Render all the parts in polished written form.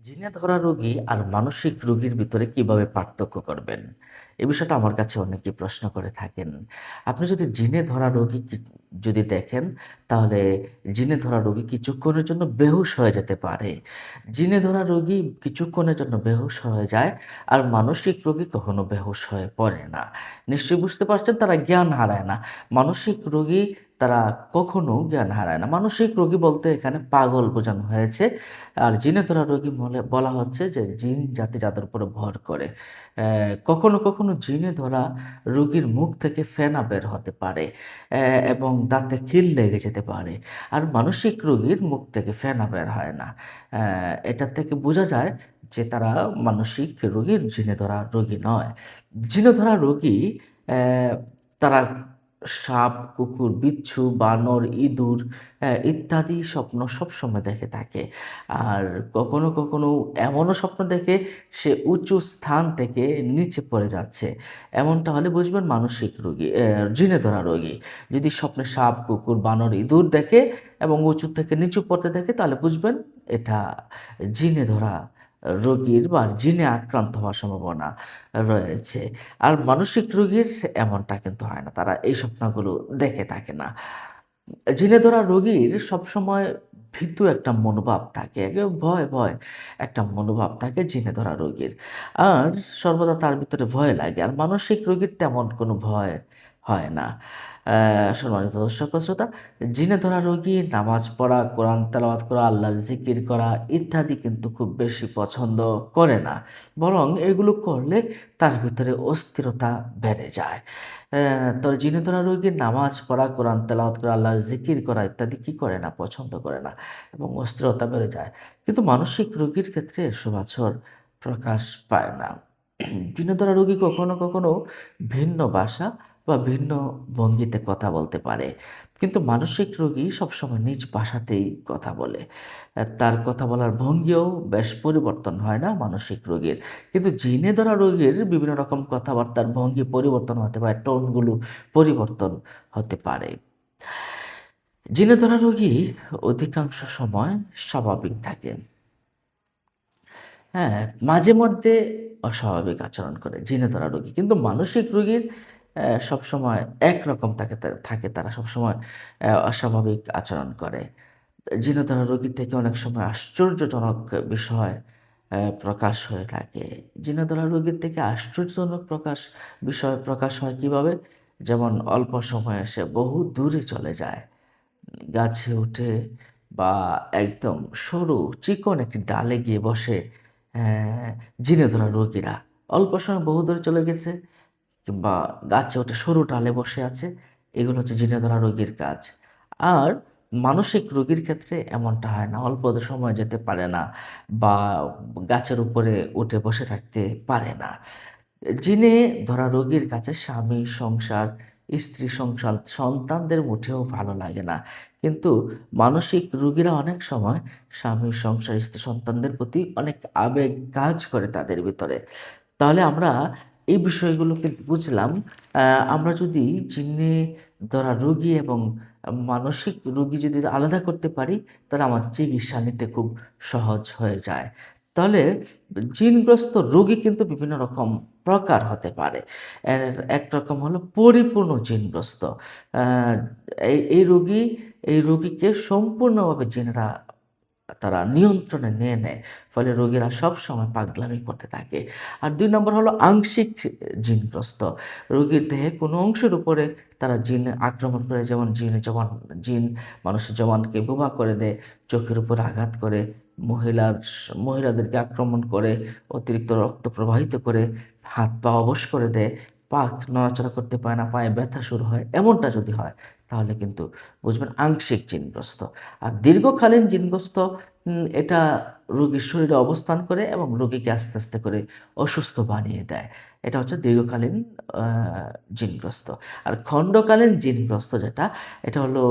জিনে ধরা রোগী আর মানসিক রোগীর ভিতরে কিভাবে পার্থক্য করবেন? এই বিষয়টা আমার কাছে অনেকেই প্রশ্ন করে থাকেন। আপনি যদি জিনে ধরা রোগী যদি দেখেন, তাহলে জিনে ধরা রোগী কিছুক্ষণের জন্য বেহুশ হয়ে যেতে পারে। জিনে ধরা রোগী কিছুক্ষণের জন্য বেহুশ হয়ে যায়, আর মানসিক রোগী কখনো বেহুশ হয়ে পড়ে না। নিশ্চয়ই বুঝতে পারছেন, তারা জ্ঞান হারায় না। মানসিক রোগী তারা কখনো জ্ঞান হারায় না। মানসিক রোগী বলতে এখানে পাগল বোঝানো হয়েছে। আর জিনে ধরা রোগী বলা হচ্ছে যে জিন জাতি যাদের উপরে ভর করে। কখনো, কখনো জিনে ধরা রোগীর মুখ থেকে ফেনা বের হতে পারে এবং দাঁতে খিল লেগে যেতে পারে। আর মানসিক রোগীর মুখ থেকে ফেনা বের হয় না। এটা থেকে বোঝা যায় যে তারা মানসিক রোগীর জিনে ধরা রোগী নয়। জিনে ধরা রোগী অ্যা তারা সাপ, কুকুর, বিচ্ছু, বানর, ইঁদুর ইত্যাদি স্বপ্ন সবসময় দেখে থাকে। আর কখনো, কখনো এমনও স্বপ্ন দেখে সে উঁচু স্থান থেকে নিচে পড়ে যাচ্ছে। এমনটা হলে বুঝবেন মানসিক রোগী জিনে ধরা রোগী। যদি স্বপ্নে সাপ, কুকুর, বানর, ইঁদুর দেখে এবং উঁচু থেকে নিচু পড়তে দেখে, তাহলে বুঝবেন এটা জিনে ধরা রোগীর বা জিনে আক্রান্ত হওয়ার সম্ভাবনা রয়েছে। আর মানসিক রোগীর এমনটা কিন্তু হয় না। তারা এই স্বপ্নগুলো দেখে থাকে না। জিনে ধরা রোগীর সবসময় ভীতু একটা মনোভাব থাকে। ভয়, ভয় একটা মনোভাব থাকে জিনে ধরা রোগীর। আর সর্বদা তার ভিতরে ভয় লাগে। আর মানসিক রোগীর তেমন কোনো ভয় হয় না। সম্মানিত দর্শক ও শ্রোতা, জিনে ধরা রোগী নামাজ পড়া, কোরআন তেলাওয়াত করা, আল্লাহর জিকির করা ইত্যাদি কিন্তু খুব বেশি পছন্দ করে না। বরং এগুলো করলে তার ভিতরে অস্থিরতা বেড়ে যায়। তবে জিনে ধরা রোগীর নামাজ পড়া, কোরআন তেলাওয়াত করা, আল্লাহর জিকির করা ইত্যাদি কি করে না? পছন্দ করে না এবং অস্থিরতা বেড়ে যায়। কিন্তু মানসিক রোগীর ক্ষেত্রে এসব আচর প্রকাশ পায় না। জিনে ধরা রোগী কখনো, কখনো ভিন্ন ভাষা বা ভিন্ন ভঙ্গিতে কথা বলতে পারে। কিন্তু মানসিক রোগী সবসময় নিজ ভাষাতেই কথা বলে। তার কথা বলার ভঙ্গিও বেশ পরিবর্তন হয় না মানসিক রোগীর। কিন্তু জিনে ধরা রোগীর বিভিন্ন রকম কথাবার্তার ভঙ্গি পরিবর্তন হতে পারে, টোনগুলো পরিবর্তন হতে পারে। জিনে ধরা রোগী অধিকাংশ সময় স্বাভাবিক থাকে। হ্যাঁ, মাঝে মধ্যে অস্বাভাবিক আচরণ করে জিনে ধরা রোগী। কিন্তু মানসিক রোগীর সবসময় একরকম থাকে তারা সবসময় অস্বাভাবিক আচরণ করে। জিনে ধরা রোগী থেকে অনেক সময় আশ্চর্যজনক বিষয় প্রকাশ হয়ে থাকে। জিনে ধরা রোগীর থেকে আশ্চর্যজনক বিষয় প্রকাশ হয় কিভাবে? যেমন অল্প সময়ে সে বহু দূরে চলে যায়। গাছে উঠে বা একদম সরু চিকন একটি ডালে গিয়ে বসে জিনে ধরা রোগীরা। অল্প সময়ে বহু দূরে চলে গেছে কিংবা গাছে উঠে সরু ডালে বসে আছে। এগুলো হচ্ছে জিনে ধরা রোগীর কাজ। আর মানসিক রোগীর ক্ষেত্রে এমনটা হয় না। অল্প সময় যেতে পারে না বা গাছের উপরে উঠে বসে থাকতে পারে না। জিনে ধরা রোগীর কাছে স্বামী, সংসার, স্ত্রী, সংসার, সন্তানদের মুঠেও ভালো লাগে না। কিন্তু মানসিক রোগীরা অনেক সময় স্বামী, সংসার, স্ত্রী, সন্তানদের প্রতি অনেক আবেগ কাজ করে তাদের ভিতরে। তাহলে আমরা এই বিষয়গুলো কিন্তু বুঝলাম। আ আমরা যদি জিনে ধরা রোগী এবং মানসিক রোগী যদি আলাদা করতে পারি, তাহলে আমাদের চিকিৎসা নিতে খুব সহজ হয়ে যায়। তাহলে জিনগ্রস্ত রোগী কিন্তু বিভিন্ন রকম প্রকার হতে পারে। এর একরকম হলো পরিপূর্ণ জিনগ্রস্ত। আ এই এই রোগীকে সম্পূর্ণভাবে জিনরা তারা নিয়ন্ত্রণে নিয়ে নেয়। ফলে রোগীরা সবসময় পাগলামি করতে থাকে। আর ২ নম্বর হলো আংশিক জিনগ্রস্ত। রোগীর দেহে কোনো অংশের উপরে তারা জিন আক্রমণ করে, যেমন জিন মানুষের জবানকে বোবা করে দেয়, চোখের উপর আঘাত করে, মহিলাদেরকে আক্রমণ করে, অতিরিক্ত রক্ত প্রবাহিত করে, হাত পা অবশ করে দেয়, পা নড়াচড়া করতে পারে না, পায়ে ব্যথা শুরু হয়। এমনটা যদি হয়, তাহলে কিন্তু বুঝবেন আংশিক জিনগ্রস্ত। আর দীর্ঘকালীন জিনগ্রস্ত এটা রোগীর শরীরে অবস্থান করে এবং রোগীকে আস্তে, আস্তে করে অসুস্থ বানিয়ে দেয়। এটা হচ্ছে দীর্ঘকালীন আ জিনগ্রস্ত। আর খণ্ডকালীন জিনগ্রস্ত যেটা, এটা হলো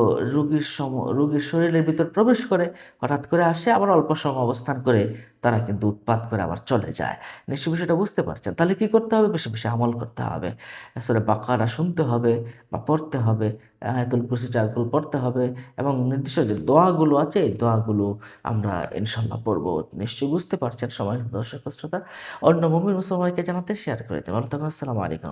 রোগীর শরীরের ভিতর প্রবেশ করে, হঠাৎ করে আসে, আবার অল্প সময় অবস্থান করে তারা কিন্তু উৎপাত করে আবার চলে যায়। নিশ্চয়ই বিষয়টা বুঝতে পারছেন। তাহলে কি করতে হবে? বেশি, বেশি আমল করতে হবে। সূরা বাকারা শুনতে হবে বা পড়তে হবে। আয়াতুল কুরসি ৪ কুল পড়তে হবে এবং নির্দিষ্ট যে দোয়াগুলো আছে, এই দোয়াগুলো আমরা ইনশাআল্লাহ পড়ব। নিশ্চয়ই বুঝতে পারছেন সম্মানিত দর্শক শ্রোতা। অন্য মুমিন মুসলমানকে জানাতে শেয়ার করে দিন। ভালো থাকুন। আসসালামু আলাইকুম।